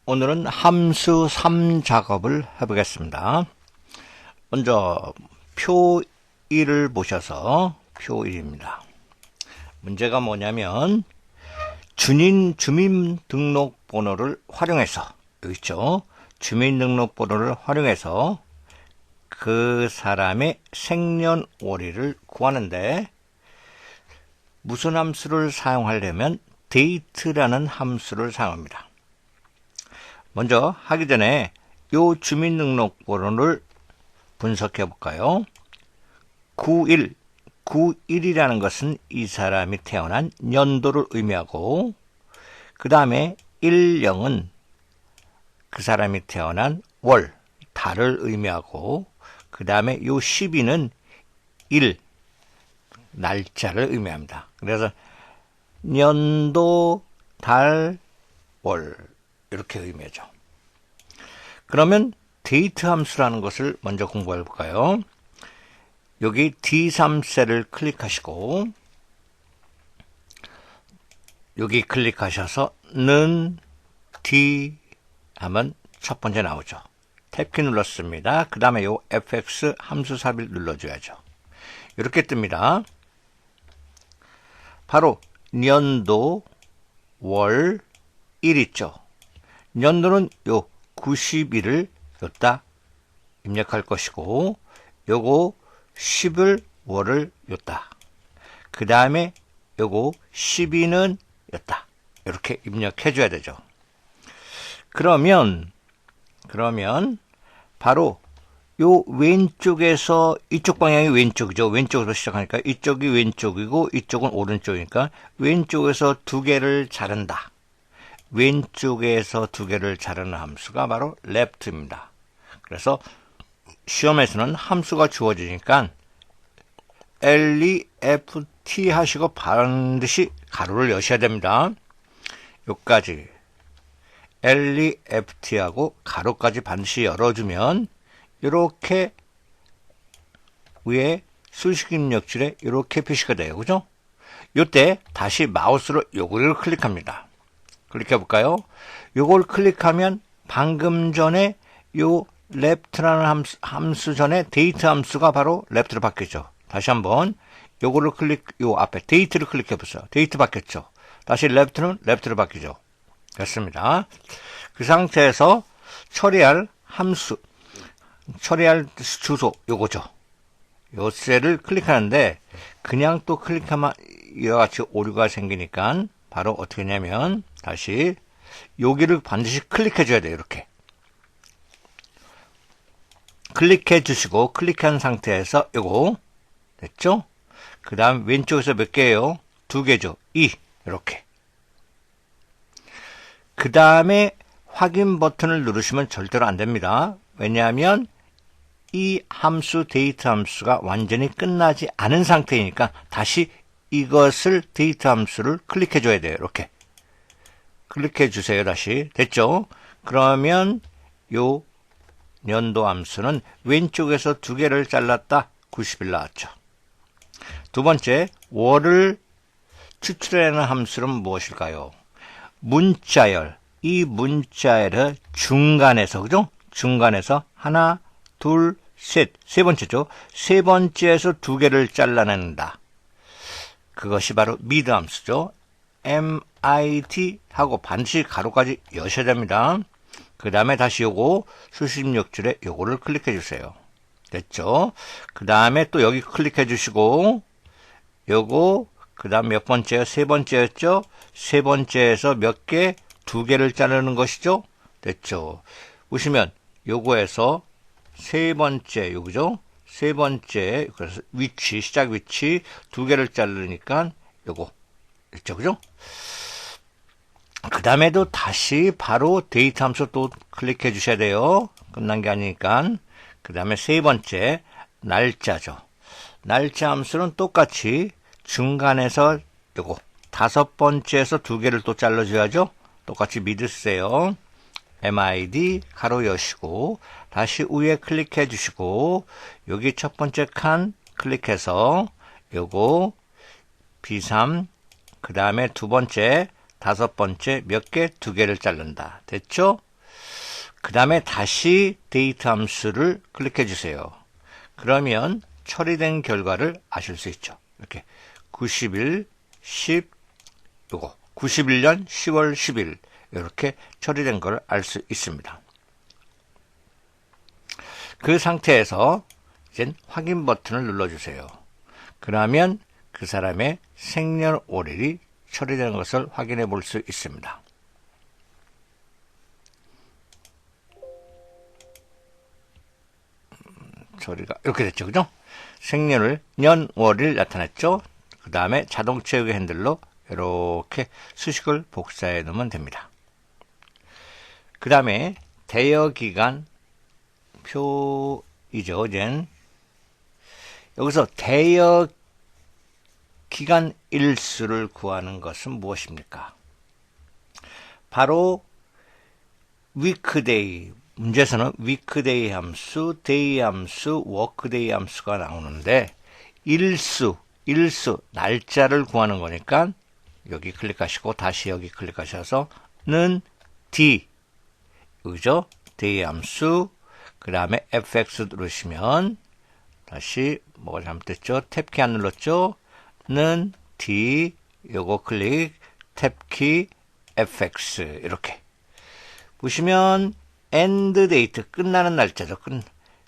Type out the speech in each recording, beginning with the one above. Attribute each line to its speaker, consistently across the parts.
Speaker 1: 오늘은 함수 3 작업을 해보겠습니다. 먼저 표 1을 보셔서 표 1입니다. 문제가 뭐냐면 주민등록번호를 활용해서, 여기 있죠? 주민등록번호를 활용해서 그 사람의 생년월일을 구하는데 무슨 함수를 사용하려면 date라는 함수를 사용합니다. 먼저 하기 전에 이 주민등록번호를 분석해 볼까요? 91이라는 것은 이 사람이 태어난 연도를 의미하고, 그 다음에 10은 그 사람이 태어난 월, 달을 의미하고, 그 다음에 이 12는 날짜를 의미합니다. 그래서 연도, 달, 월 이렇게 의미하죠. 그러면 데이트 함수라는 것을 먼저 공부해 볼까요? 여기 D3셀을 클릭하시고 여기 클릭하셔서 는 D 하면 첫 번째 나오죠. 탭키 눌렀습니다. 그 다음에 요 fx 함수 삽입 눌러줘야죠. 이렇게 뜹니다. 바로 년도, 월, 일 있죠. 연도는 요 91을 여기다 입력할 것이고, 요거 10을 월을 여기다. 그 다음에 요거 12는 여기다. 이렇게 입력해 줘야 되죠. 그러면 바로 요 왼쪽에서, 이쪽 방향이 왼쪽이죠. 왼쪽으로 시작하니까 이쪽이 왼쪽이고 이쪽은 오른쪽이니까 왼쪽에서 두 개를 자른다. 왼쪽에서 두 개를 자르는 함수가 바로 left입니다. 그래서 시험에서는 함수가 주어지니까 left 하시고 반드시 가로를 여셔야 됩니다. 여기까지 left하고 가로까지 반드시 열어주면 이렇게 위에 수식 입력줄에 이렇게 표시가 돼요. 그죠? 이때 다시 마우스로 요거를 클릭합니다. 클릭해 볼까요? 요걸 클릭하면 방금 전에 요 left라는 함수 전에 date 함수가 바로 left로 바뀌었죠. 다시 한번 요거를 요 앞에 date를 클릭해 보세요. date 바뀌었죠. 다시 left는 left로 바뀌죠. 됐습니다. 그 상태에서 처리할 주소 요거죠. 요 셀을 클릭하는데 그냥 또 클릭하면 이와 같이 오류가 생기니까 바로 어떻게 하냐면 다시 여기를 반드시 클릭해 줘야 돼요. 이렇게 클릭해 주시고, 클릭한 상태에서 요거 됐죠? 그 다음 왼쪽에서 몇 개예요? 2개죠. 2 이렇게. 그 다음에 확인 버튼을 누르시면 절대로 안 됩니다. 왜냐하면 이 함수 데이트 함수가 완전히 끝나지 않은 상태이니까 다시 이것을 데이트 함수를 클릭해 줘야 돼요. 이렇게 클릭해 주세요. 다시 됐죠? 그러면 요 연도 함수는 왼쪽에서 두 개를 잘랐다. 90일 나왔죠. 두 번째, 월을 추출하는 함수는 무엇일까요? 문자열. 이 문자열을 중간에서, 그죠? 중간에서 하나, 둘, 셋. 세 번째죠. 세 번째에서 두 개를 잘라낸다. 그것이 바로 미드 함수죠. MID 하고 반드시 가로까지 여셔야 됩니다. 그 다음에 다시 요거 수식 입력줄에 요거를 클릭해 주세요. 됐죠? 그 다음에 또 여기 클릭해 주시고 요거 그 다음 몇 번째요? 세 번째였죠? 세 번째에서 몇 개? 두 개를 자르는 것이죠? 됐죠? 보시면 요거에서 세 번째 요거죠? 세 번째, 그래서 위치, 시작 위치 두 개를 자르니까 요거 있죠? 그죠? 그 다음에도 다시 바로 데이트 함수 또 클릭해 주셔야 돼요. 끝난 게 아니니까. 그 다음에 세 번째, 날짜죠. 날짜 함수는 똑같이 중간에서 요거 다섯 번째에서 두 개를 또 잘라줘야죠. 똑같이 미드 쓰세요. MID 가로 여시고 다시 위에 클릭해 주시고 여기 첫 번째 칸 클릭해서 요거 B3 그 다음에 두 번째 다섯 번째 몇 개? 두 개를 자른다. 됐죠? 그 다음에 다시 데이트 함수를 클릭해 주세요. 그러면 처리된 결과를 아실 수 있죠. 이렇게 91, 10, 요거 91년 10월 10일 이렇게 처리된 걸 알 수 있습니다. 그 상태에서 이제 확인 버튼을 눌러주세요. 그러면 그 사람의 생년월일이 처리된 것을 확인해 볼 수 있습니다. 처리가 이렇게 됐죠, 그죠? 생년을 년, 월일 나타냈죠. 그 다음에 자동 채우기 핸들로 이렇게 수식을 복사해 놓으면 됩니다. 그 다음에 대여 기간 표이죠. 이젠 여기서 대여 기간 일수를 구하는 것은 무엇입니까? 바로 weekday, 문제에서는 weekday 함수, day 함수, workday 함수가 나오는데 일수, 날짜를 구하는 거니까 여기 클릭하시고 다시 여기 클릭하셔서 는 D, 그죠? day 함수, 그 다음에 fx 누르시면 다시 뭐가 잘못됐죠? 탭키 안 눌렀죠? 는 D, 요거 클릭, 탭키, fx 이렇게 보시면 end date 끝나는 날짜죠.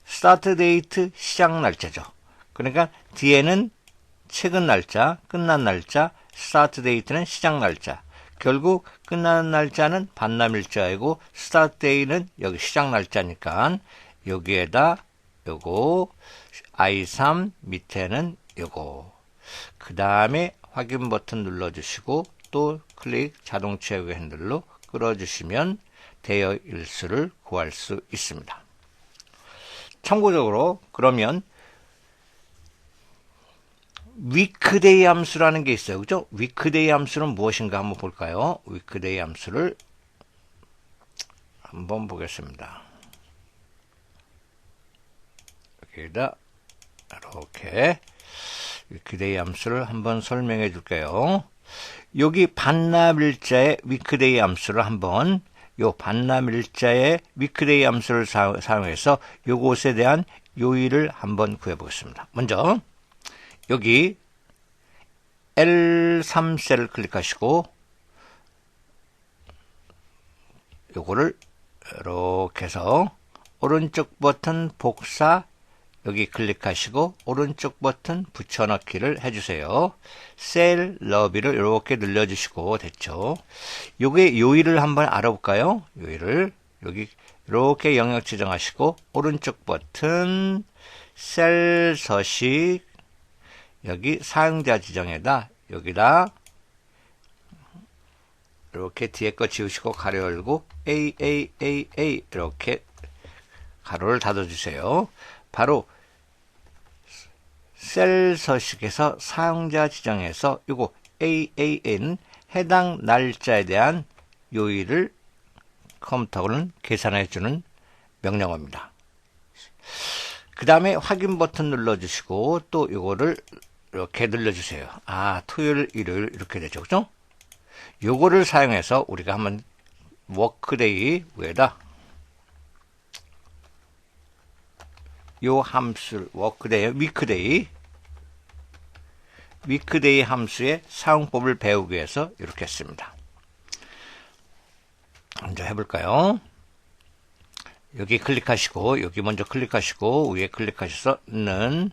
Speaker 1: start date 시작 날짜죠. 그러니까 뒤에는 최근 날짜, 끝난 날짜, start date는 시작 날짜. 결국 끝나는 날짜는 반납일자이고 start date는 여기 시작 날짜니까 여기에다 요거 I3 밑에는 요거 그 다음에 확인 버튼 눌러주시고 또 클릭 자동 채우기 핸들로 끌어주시면 대여 일수를 구할 수 있습니다. 참고적으로 그러면 weekday 함수라는 게 있어요. 그죠? weekday 함수는 무엇인가 한번 볼까요? weekday 함수를 한번 보겠습니다. 여기다 이렇게 weekday 함수를 한번 설명해 줄게요. 여기 반납일자의 weekday 함수를 한번 요 반납일자의 weekday 함수를 사용해서 요것에 대한 요일을 한번 구해 보겠습니다. 먼저 여기 L3셀을 클릭하시고 요거를 이렇게 해서 오른쪽 버튼 복사 여기 클릭하시고 오른쪽 버튼 붙여넣기를 해주세요. 셀 너비를 이렇게 늘려주시고 됐죠. 요게 요일을 한번 알아볼까요? 요일을 여기 이렇게 영역 지정하시고 오른쪽 버튼 셀 서식 여기 사용자 지정에다 여기다 이렇게 뒤에 거 지우시고 가로 열고 AAAA 이렇게 가로를 닫아주세요. 바로 셀 서식에서 사용자 지정에서 이거 AAN 해당 날짜에 대한 요일을 컴퓨터는 계산해 주는 명령어입니다. 그 다음에 확인 버튼 눌러주시고 또 이거를 이렇게 눌러주세요. 아, 토요일, 일요일 이렇게 되죠. 그죠? 요거를 사용해서 우리가 한번 워크데이 위에다 요 함수 워크데이, 위크데이 함수의 사용법을 배우기 위해서 이렇게 했습니다. 먼저 해볼까요? 여기 클릭하시고 여기 먼저 클릭하시고 위에 클릭하셔서 는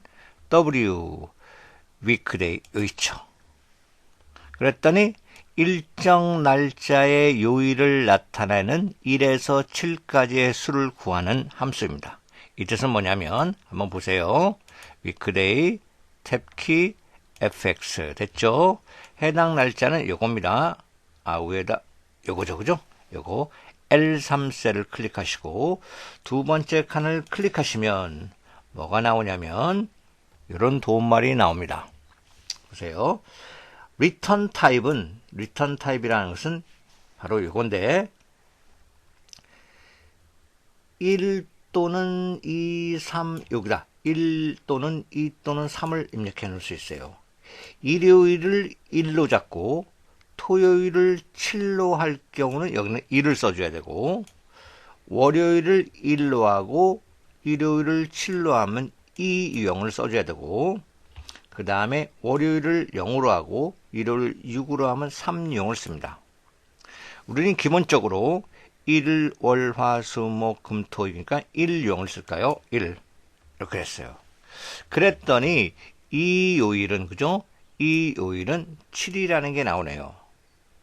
Speaker 1: W 위크데이 있죠. 그랬더니 일정 날짜의 요일을 나타내는 1에서 7까지의 수를 구하는 함수입니다. 이 뜻은 뭐냐면 한번 보세요. 위크데이 탭키 fx 됐죠? 해당 날짜는 요겁니다. 아, 위에다 요거죠, 그죠? 요거 L3셀을 클릭하시고 두 번째 칸을 클릭하시면 뭐가 나오냐면 이런 도움말이 나옵니다. 보세요. 리턴 타입이라는 것은 바로 요건데 1 또는 2, 3 여기다 1 또는 2 또는 3을 입력해 놓을 수 있어요. 일요일을 1로 잡고 토요일을 7로 할 경우는 여기는 1을 써줘야 되고 월요일을 1로 하고 일요일을 7로 하면 이 유형을 써줘야 되고, 그 다음에 월요일을 0으로 하고 일요일 6으로 하면 3 유형을 씁니다. 우리는 기본적으로 일, 월, 화, 수, 목, 금, 토이니까 1 유형을 쓸까요? 1 이렇게 했어요. 그랬더니 이 요일은 그죠? 이 요일은 7이라는 게 나오네요.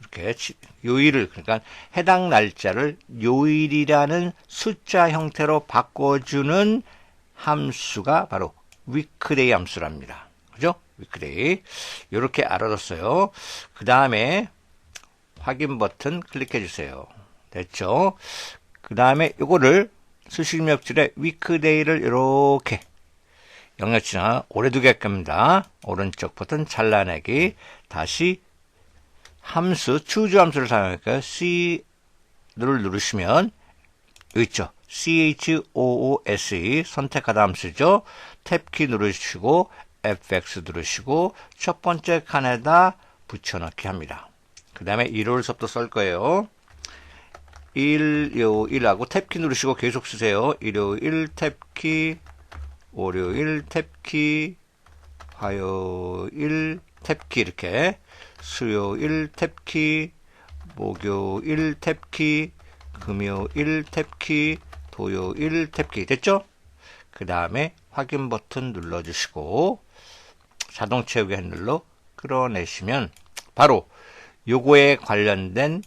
Speaker 1: 이렇게 요일을, 그러니까 해당 날짜를 요일이라는 숫자 형태로 바꿔주는 함수가 바로 위크데이 함수랍니다. 그죠? 위크데이. 이렇게 알아뒀어요. 그 다음에 확인 버튼 클릭해 주세요. 됐죠? 그 다음에 요거를 수식력줄에 위크데이를 이렇게 영역지나 오래 두게끔입니다. 오른쪽 버튼 잘라내기. 다시 함수, 추주 함수를 사용할까요? C를 누르시면 여기 있죠. CHOOSE 선택하다 함수죠. 탭키 누르시고 FX 누르시고 첫 번째 칸에다 붙여넣기 합니다. 그 다음에 일요일서부터 쓸 거예요. 일요일하고 탭키 누르시고 계속 쓰세요. 일요일 탭키, 월요일 탭키, 화요일 탭키 이렇게, 수요일 탭키, 목요일 탭키, 금요일 탭키, 토요일 탭키 됐죠? 그 다음에 확인 버튼 눌러주시고 자동 채우기 핸들로 끌어내시면 바로 요거에 관련된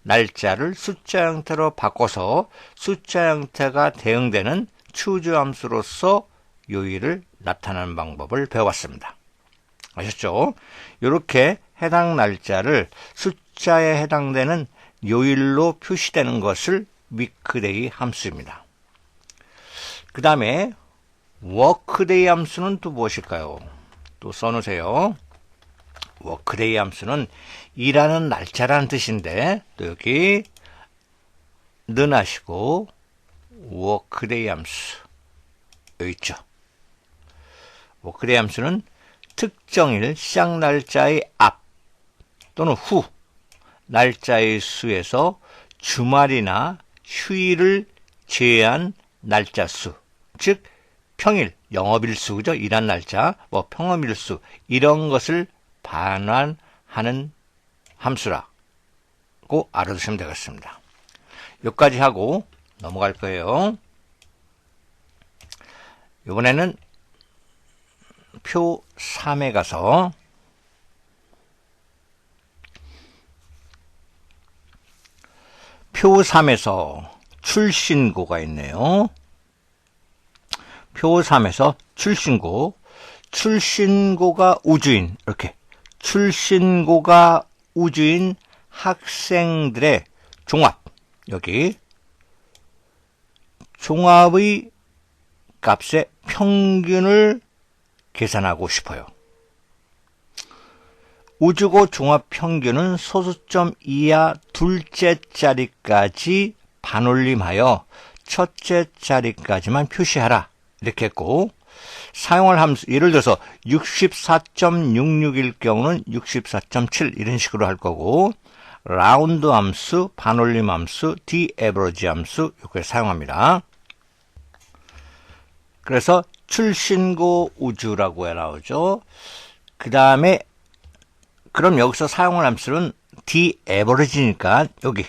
Speaker 1: 날짜를 숫자 형태로 바꿔서 숫자 형태가 대응되는 추주 함수로서 요일을 나타내는 방법을 배워봤습니다. 아셨죠? 이렇게 해당 날짜를 숫자에 해당되는 요일로 표시되는 것을 위크데이 함수입니다. 그 다음에 워크데이 함수는 또 무엇일까요? 또 써놓으세요. 워크데이 함수는 일하는 날짜라는 뜻인데 또 여기 넣으시고 워크데이 함수 여기 있죠. 워크데이 함수는 특정일 시작 날짜의 앞 또는 후 날짜의 수에서 주말이나 휴일을 제외한 날짜 수, 즉 평일, 영업일수, 그죠? 일한 날짜, 뭐 평업일수 이런 것을 반환하는 함수라고 알아두시면 되겠습니다. 여기까지 하고 넘어갈 거예요. 이번에는 표 3에 가서 표 3에서 출신고가 있네요. 표 3에서 출신고가 우주인, 이렇게 출신고가 우주인 학생들의 종합, 여기 종합의 값의 평균을 계산하고 싶어요. 우주고 종합 평균은 소수점 이하 둘째 자리까지 반올림하여 첫째 자리까지만 표시하라. 이렇게 했고, 사용할 함수, 예를 들어서 64.66일 경우는 64.7 이런 식으로 할 거고, 라운드 함수, 반올림 함수, 디에버러지 함수 이렇게 사용합니다. 그래서 출신고 우주라고 나오죠. 그 다음에 그럼 여기서 사용할 함수는 디에버러지니까 여기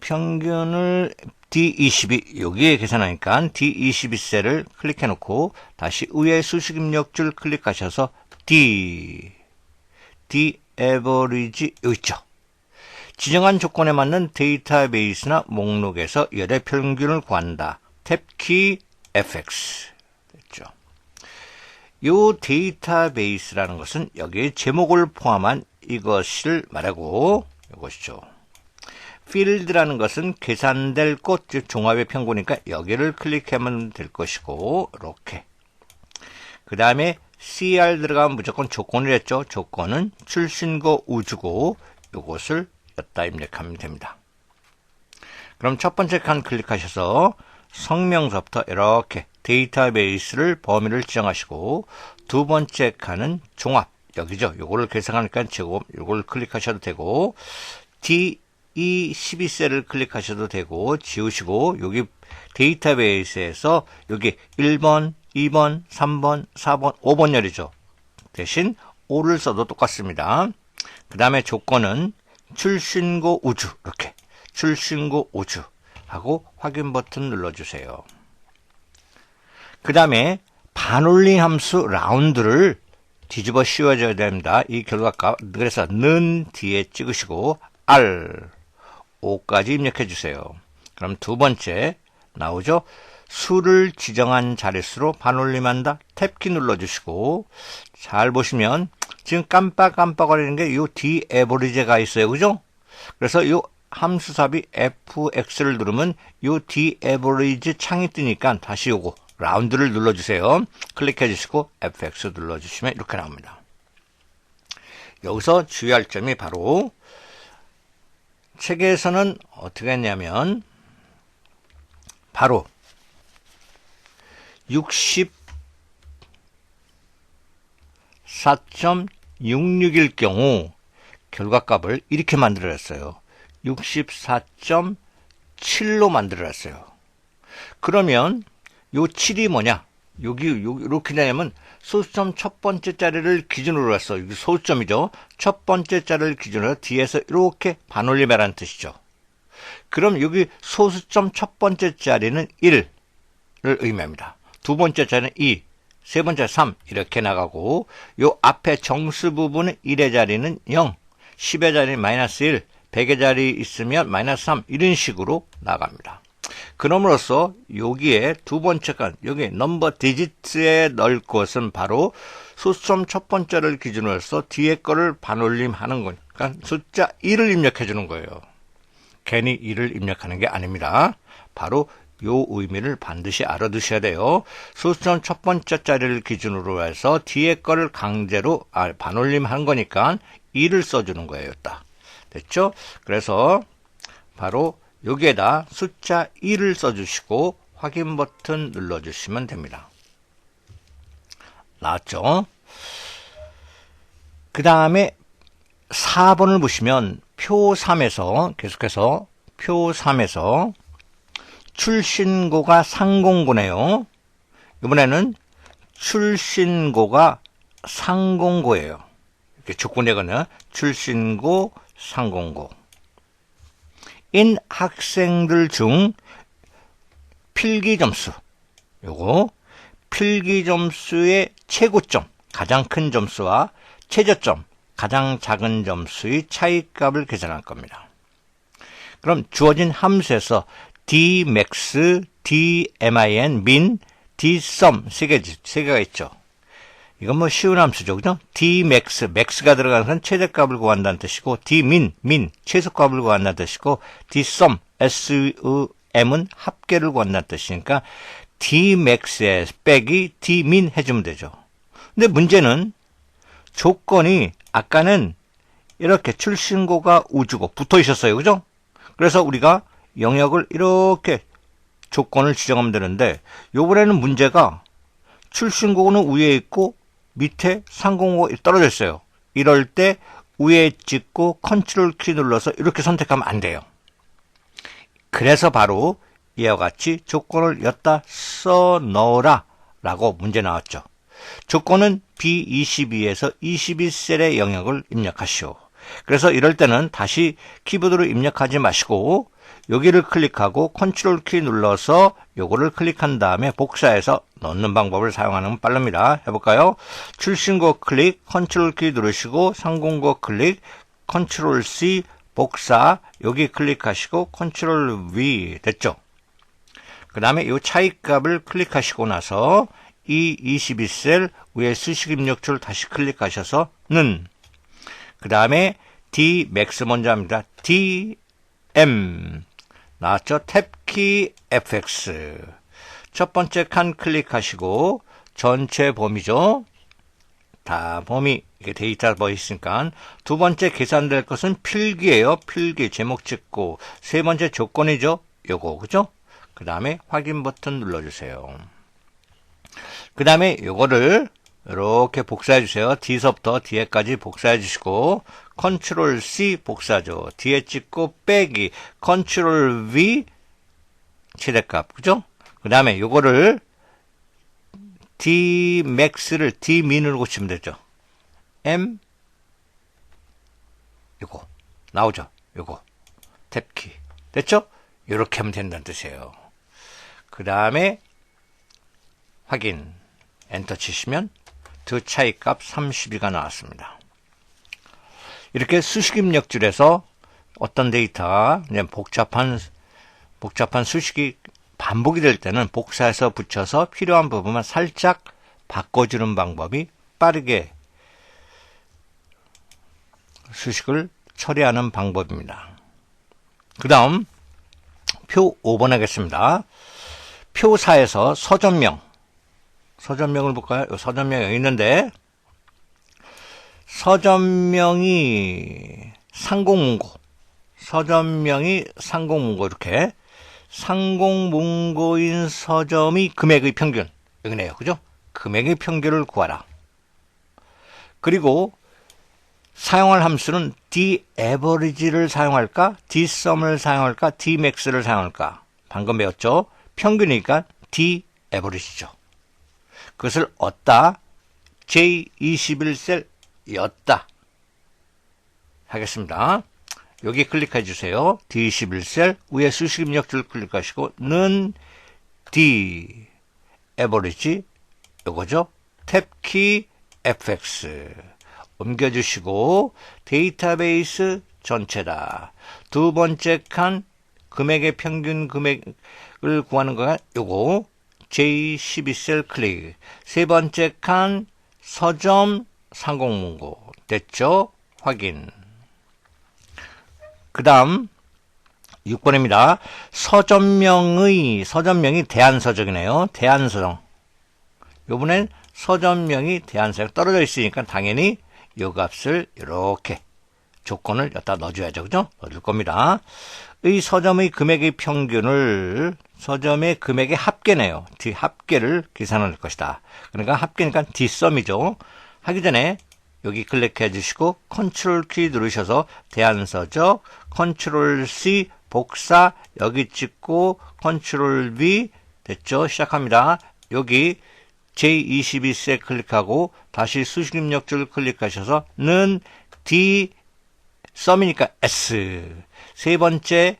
Speaker 1: 평균을 D22 여기에 계산하니까 D22셀을 클릭해 놓고 다시 위에 수식 입력줄 클릭하셔서 D 여기 있죠. 지정한 조건에 맞는 데이터베이스나 목록에서 열의 평균을 구한다. 탭키 FX 됐죠. 이 데이터베이스라는 것은 여기에 제목을 포함한 이것을 말하고 이것이죠. 필드라는 것은 계산될 곳, 즉 종합의 평균이니까 여기를 클릭하면 될 것이고 이렇게. 그 다음에 CR 들어가면 무조건 조건을 했죠. 조건은 출신고 우주고 이것을 여기다 입력하면 됩니다. 그럼 첫 번째 칸 클릭하셔서 성명서부터 이렇게 데이터베이스를 범위를 지정하시고 두 번째 칸은 종합 여기죠. 요거를 계산하니까 제곱 요걸 클릭하셔도 되고 이 12셀을 클릭하셔도 되고 지우시고 여기 데이터베이스에서 여기 1번, 2번, 3번, 4번, 5번열이죠. 대신 5를 써도 똑같습니다. 그 다음에 조건은 출신고 우주 이렇게 출신고 우주 하고 확인 버튼 눌러주세요. 그 다음에 반올림 함수 라운드를 뒤집어 씌워줘야 됩니다. 이 결과값 그래서 는 뒤에 찍으시고 R 5까지 입력해 주세요. 그럼 두 번째 나오죠. 수를 지정한 자릿수로 반올림한다. 탭키 눌러주시고 잘 보시면 지금 깜빡깜빡거리는 게 이 D 에버리지가 있어요. 그죠? 그래서 이 함수삽이 FX를 누르면 이 D 에버리지 창이 뜨니까 다시 요거 라운드를 눌러주세요. 클릭해 주시고 FX 눌러주시면 이렇게 나옵니다. 여기서 주의할 점이 바로 책에서는 어떻게 했냐면 바로 64.66일 경우 결과값을 이렇게 만들어냈어요. 64.7로 만들어냈어요. 그러면 요 7이 뭐냐? 여기 이렇게 되냐면 소수점 첫 번째 자리를 기준으로 했어. 여기 소수점이죠. 첫 번째 자리를 기준으로 뒤에서 이렇게 반올림해라는 뜻이죠. 그럼 여기 소수점 첫 번째 자리는 1을 의미합니다. 두 번째 자리는 2, 세 번째 3 이렇게 나가고 요 앞에 정수 부분은 1의 자리는 0, 10의 자리는 마이너스 1, 100의 자리 있으면 마이너스 3 이런 식으로 나갑니다. 그럼으로써 여기에 두 번째 간 여기 넘버 디지트에 넣을 것은 바로 소수점 첫 번째를 기준으로 해서 뒤에 거를 반올림하는 거니까 숫자 1을 입력해 주는 거예요. 괜히 1을 입력하는 게 아닙니다. 바로 요 의미를 반드시 알아두셔야 돼요. 소수점 첫 번째 자리를 기준으로 해서 뒤에 거를 강제로 반올림한 거니까 1을 써주는 거예요. 딱 됐죠? 그래서 바로 여기에다 숫자 1을 써주시고 확인 버튼 눌러주시면 됩니다. 나왔죠? 그 다음에 4번을 보시면 표 3에서 계속해서 표 3에서 출신고가 상공고네요. 이번에는 출신고가 상공고예요. 이렇게 조건이거든요. 출신고, 상공고. 인 학생들 중 필기 점수, 요거 필기 점수의 최고점, 가장 큰 점수와 최저점, 가장 작은 점수의 차이값을 계산할 겁니다. 그럼 주어진 함수에서 dmax, dmin, min, dsum 세 개가 있죠. 이건 뭐 쉬운 함수죠. 그죠? dmax, max가 들어가는 건 최대값을 구한다는 뜻이고, dmin, min, 최소값을 구한다는 뜻이고, dsum, sum은 합계를 구한다는 뜻이니까, dmax에 빼기 dmin 해주면 되죠. 근데 문제는 조건이 아까는 이렇게 출신고가 우주고 붙어 있었어요. 그죠? 그래서 우리가 영역을 이렇게 조건을 지정하면 되는데, 요번에는 문제가 출신고는 위에 있고, 밑에 상공고가 떨어져 있어요. 이럴 때 위에 찍고 컨트롤 키 눌러서 이렇게 선택하면 안 돼요. 그래서 바로 이와 같이 조건을 여기다 써 넣어라 라고 문제 나왔죠. 조건은 B22에서 21셀의 영역을 입력하시오. 그래서 이럴 때는 다시 키보드로 입력하지 마시고 여기를 클릭하고 컨트롤 키 눌러서 요거를 클릭한 다음에 복사해서 넣는 방법을 사용하는 건 빠릅니다. 해볼까요? 출신고 클릭, 컨트롤 키 누르시고 상공고 클릭, 컨트롤 C, 복사, 여기 클릭하시고 컨트롤 V 됐죠? 그 다음에 이 차이값을 클릭하시고 나서 이 22셀 위에 수식 입력줄 다시 클릭하셔서 는, 그 다음에 D 맥스 먼저 합니다. D M 나왔죠? 탭키 FX 첫 번째 칸 클릭하시고 전체 범위죠. 다 범위 이게 데이터 범위 있으니까 두 번째 계산될 것은 필기예요. 필기 제목 찍고 세 번째 조건이죠. 요거 그죠? 그 다음에 확인 버튼 눌러주세요. 그 다음에 요거를 이렇게 복사해 주세요. D서부터 뒤에까지 복사해 주시고 컨트롤 C 복사죠. 뒤에 찍고 빼기 컨트롤 V 최대값 그죠? 그 다음에 요거를 Dmax를 D민으로 고치면 되죠. M 요거 나오죠. 요거 탭키 됐죠? 요렇게 하면 된다는 뜻이에요. 그 다음에 확인 엔터 치시면 두 차이값 32가 나왔습니다. 이렇게 수식 입력줄에서 어떤 데이터가 복잡한 수식이 반복이 될 때는 복사해서 붙여서 필요한 부분만 살짝 바꿔주는 방법이 빠르게 수식을 처리하는 방법입니다. 그 다음 표 5번 하겠습니다. 표 4에서 서전명을 볼까요? 서전명이 여기 있는데 서전명이 상공문고 이렇게 상공문고인 서점의 금액의 평균 여기네요. 그죠? 금액의 평균을 구하라. 그리고 사용할 함수는 daverage를 사용할까? dsum을 사용할까? dmax를 사용할까? 방금 배웠죠? 평균이니까 daverage죠. 그것을 얻다 J21셀 였다 하겠습니다. 여기 클릭해 주세요. D21셀 위에 수식 입력줄 클릭하시고 는 D average 요거죠. 탭키 fx 옮겨주시고 데이터베이스 전체다. 두 번째 칸 금액의 평균 금액을 구하는 거가 요거 J12셀 클릭. 세 번째 칸 서점 상공문고 됐죠? 확인. 그 다음 6번입니다. 서점명이 대안서적이네요. 대안서적. 요번엔 서점명이 대안서적 떨어져 있으니까 당연히 요 값을 이렇게 조건을 여기다 넣어줘야죠. 그죠? 넣어줄 겁니다. 의 서점의 금액의 평균을 서점의 금액의 합계네요. 합계를 계산할 것이다. 그러니까 합계니까 dsum이죠. 하기 전에 여기 클릭해 주시고 컨트롤 키 누르셔서 대안서적 컨트롤 C 복사 여기 찍고 컨트롤 V 됐죠? 시작합니다. 여기 J22세 클릭하고 다시 수식 입력줄 클릭하셔서 는 D 썸이니까 S 세 번째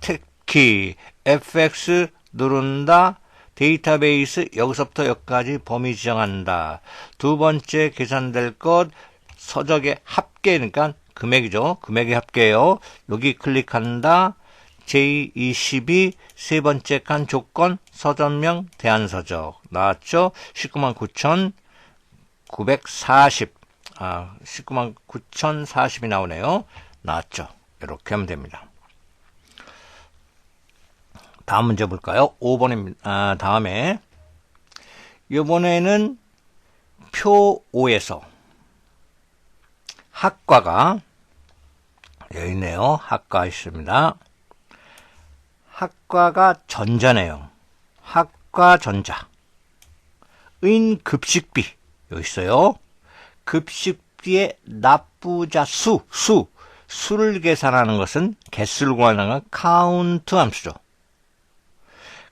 Speaker 1: 탭키 FX 누른다. 데이터베이스 여기서부터 여기까지 범위 지정한다. 두 번째 계산될 것 서적의 합계니까 금액이죠. 금액의 합계예요. 여기 클릭한다. J22 세 번째 칸 조건 서점명 대안서적 나왔죠. 199,940 199,040이 나오네요. 나왔죠. 이렇게 하면 됩니다. 다음 문제 볼까요? 5번입니다. 다음에 이번에는 표 5에서 학과가 여기 있네요. 학과 있습니다. 학과가 전자네요. 학과 전자. 인 급식비 여기 있어요. 급식비의 납부자 수를 계산하는 것은 개수를 구하는 건 카운트 함수죠.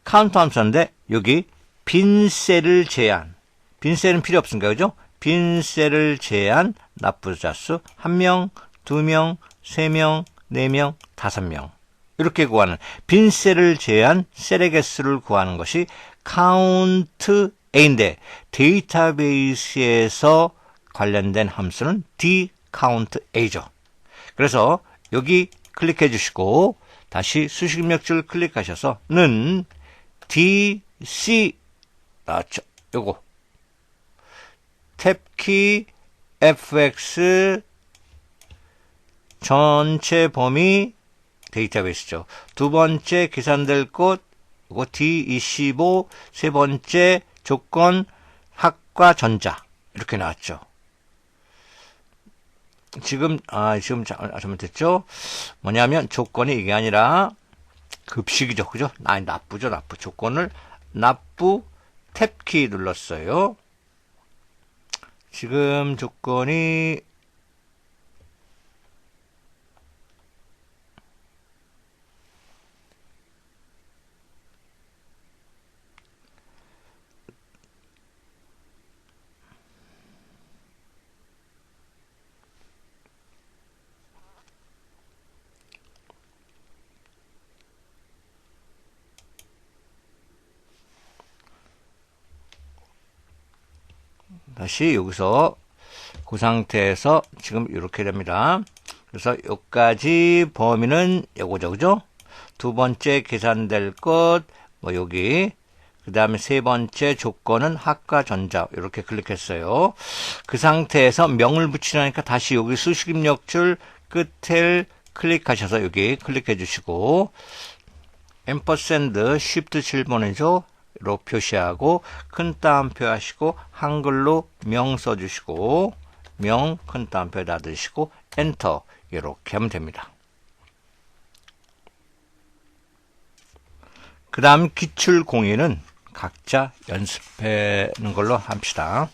Speaker 1: 카운트 함수인데 여기 빈셀을 제한. 빈셀은 필요 없습니까? 그죠? 빈셀을 제한 납부자 수 1명, 2명, 3명, 4명, 5명. 이렇게 구하는 빈셀을 제한 셀의 개수를 구하는 것이 count A인데 데이터베이스에서 관련된 함수는 dCount A죠. 그래서 여기 클릭해 주시고 다시 수식 입력줄 클릭하셔서 는 DC 나왔죠. 요거 탭키 fx 전체 범위 데이터베이스죠. 두 번째 계산될 곳 이거 D25 세 번째 조건 학과 전자 이렇게 나왔죠. 지금 잘못됐죠. 뭐냐면 조건이 이게 아니라 급식이죠. 그죠? 아니 납부죠. 납부 조건을 납부 탭키 눌렀어요. 지금 조건이 다시 여기서 그 상태에서 지금 이렇게 됩니다. 그래서 여기까지 범위는 요거죠, 그죠? 두 번째 계산될 것, 뭐 여기. 그 다음에 세 번째 조건은 학과 전자. 이렇게 클릭했어요. 그 상태에서 명을 붙이려니까 다시 여기 수식 입력줄 끝을 클릭하셔서 여기 클릭해 주시고, 앰퍼샌드 쉬프트 7번이죠. 로 표시하고 큰 따옴표 하시고 한글로 명 써주시고 명 큰 따옴표 닫으시고 엔터 이렇게 하면 됩니다. 그 다음 기출 공예는 각자 연습하는 걸로 합시다.